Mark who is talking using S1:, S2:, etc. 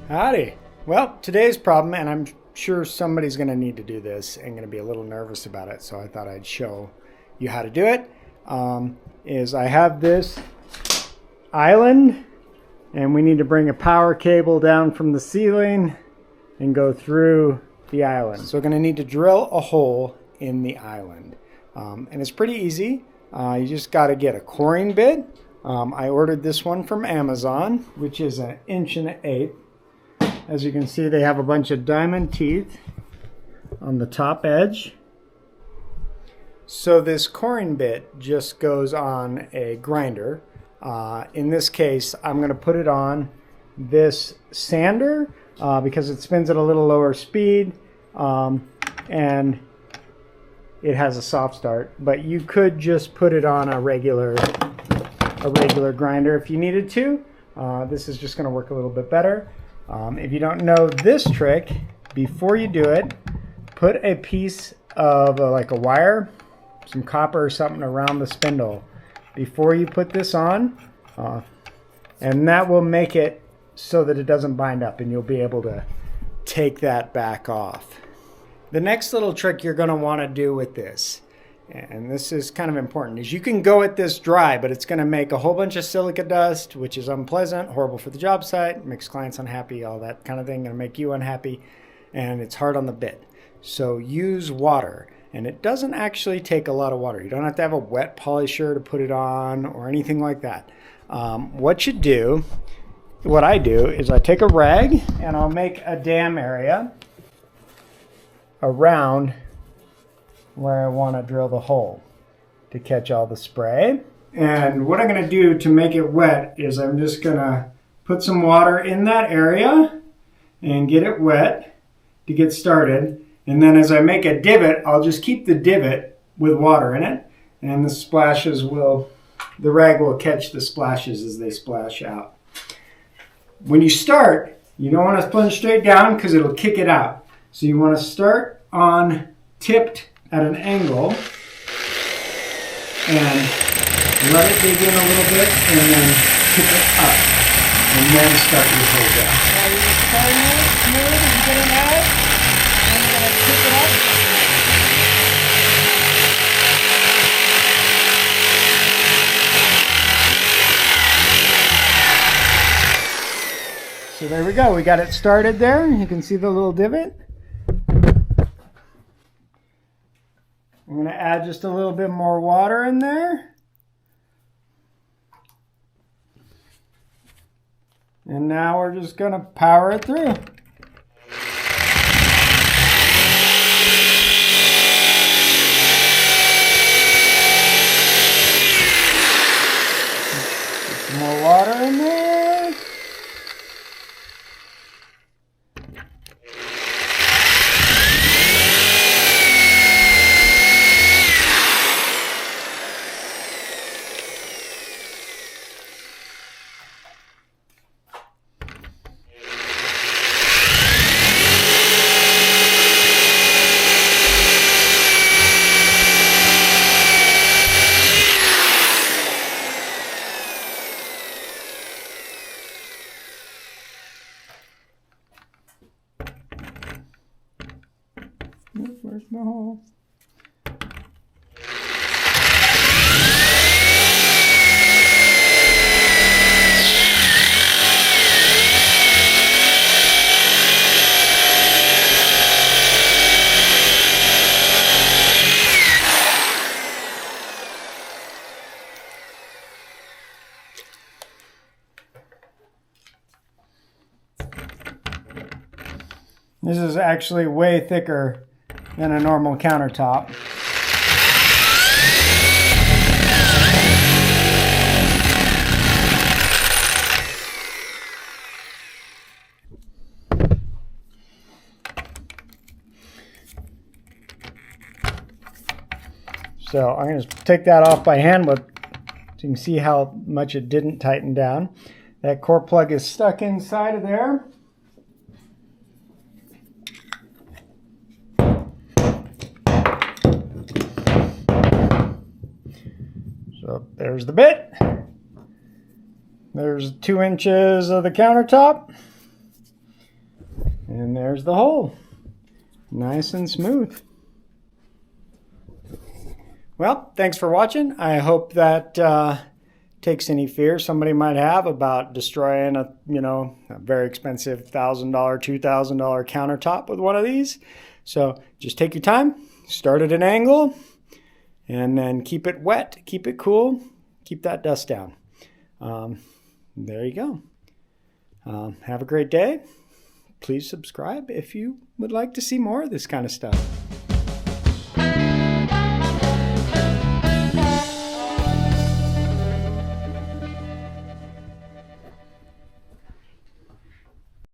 S1: Howdy. Well, today's problem, and I'm sure somebody's going to need to do this and going to be a little nervous about it, so I thought I'd show you how to do it, is I have this island, and we need to bring a power cable down from the ceiling and go through the island. So we're going to need to drill a hole in the island. And it's pretty easy. You just got to get a coring bit. I ordered this one from Amazon, which is 1.1 inch. As you can see, they have a bunch of diamond teeth on the top edge. So this coring bit just goes on a grinder. In this case, I'm going to put it on this sander because it spins at a little lower speed and it has a soft start. But you could just put it on a regular grinder if you needed to. This is just going to work a little bit better. If you don't know this trick, before you do it, put a piece of like a wire, some copper or something around the spindle before you put this on, and that will make it so that it doesn't bind up and you'll be able to take that back off. The next little trick you're going to want to do with this, and this is kind of important, is you can go at this dry, but it's going to make a whole bunch of silica dust, which is unpleasant, horrible for the job site, makes clients unhappy, all that kind of thing, going to make you unhappy, and it's hard on the bit. So use water, and it doesn't actually take a lot of water. You don't have to have a wet polisher to put it on or anything like that. What I do is I take a rag and I'll make a dam area around where I want to drill the hole to catch all the spray. And what I'm going to do to make it wet is I'm just going to put some water in that area and get it wet to get started. And then as I make a divot, I'll just keep the divot with water in it, and the rag will catch the splashes as they splash out. When you start, you don't want to plunge straight down because it'll kick it out. So you want to start on tipped at an angle and let it dig in a little bit and then tip it up and then start your hole down.
S2: Now you're just starting it smooth and getting out, and you're going to tip it up.
S1: So there we go. We got it started there. You can see the little divot. I'm going to add just a little bit more water in there. And now we're just going to power it through. Put some more water in there. Where's my hole? This is actually way thicker than a normal countertop. So I'm going to take that off by hand so you can see how much it didn't tighten down. That core plug is stuck inside of there. So there's the bit. There's 2 inches of the countertop. And there's the hole. Nice and smooth. Well, thanks for watching. I hope that takes any fear somebody might have about destroying a very expensive $1,000, $2,000 countertop with one of these. So just take your time, start at an angle, and then keep it wet, keep it cool, keep that dust down. There you go. Have a great day. Please subscribe if you would like to see more of this kind of stuff.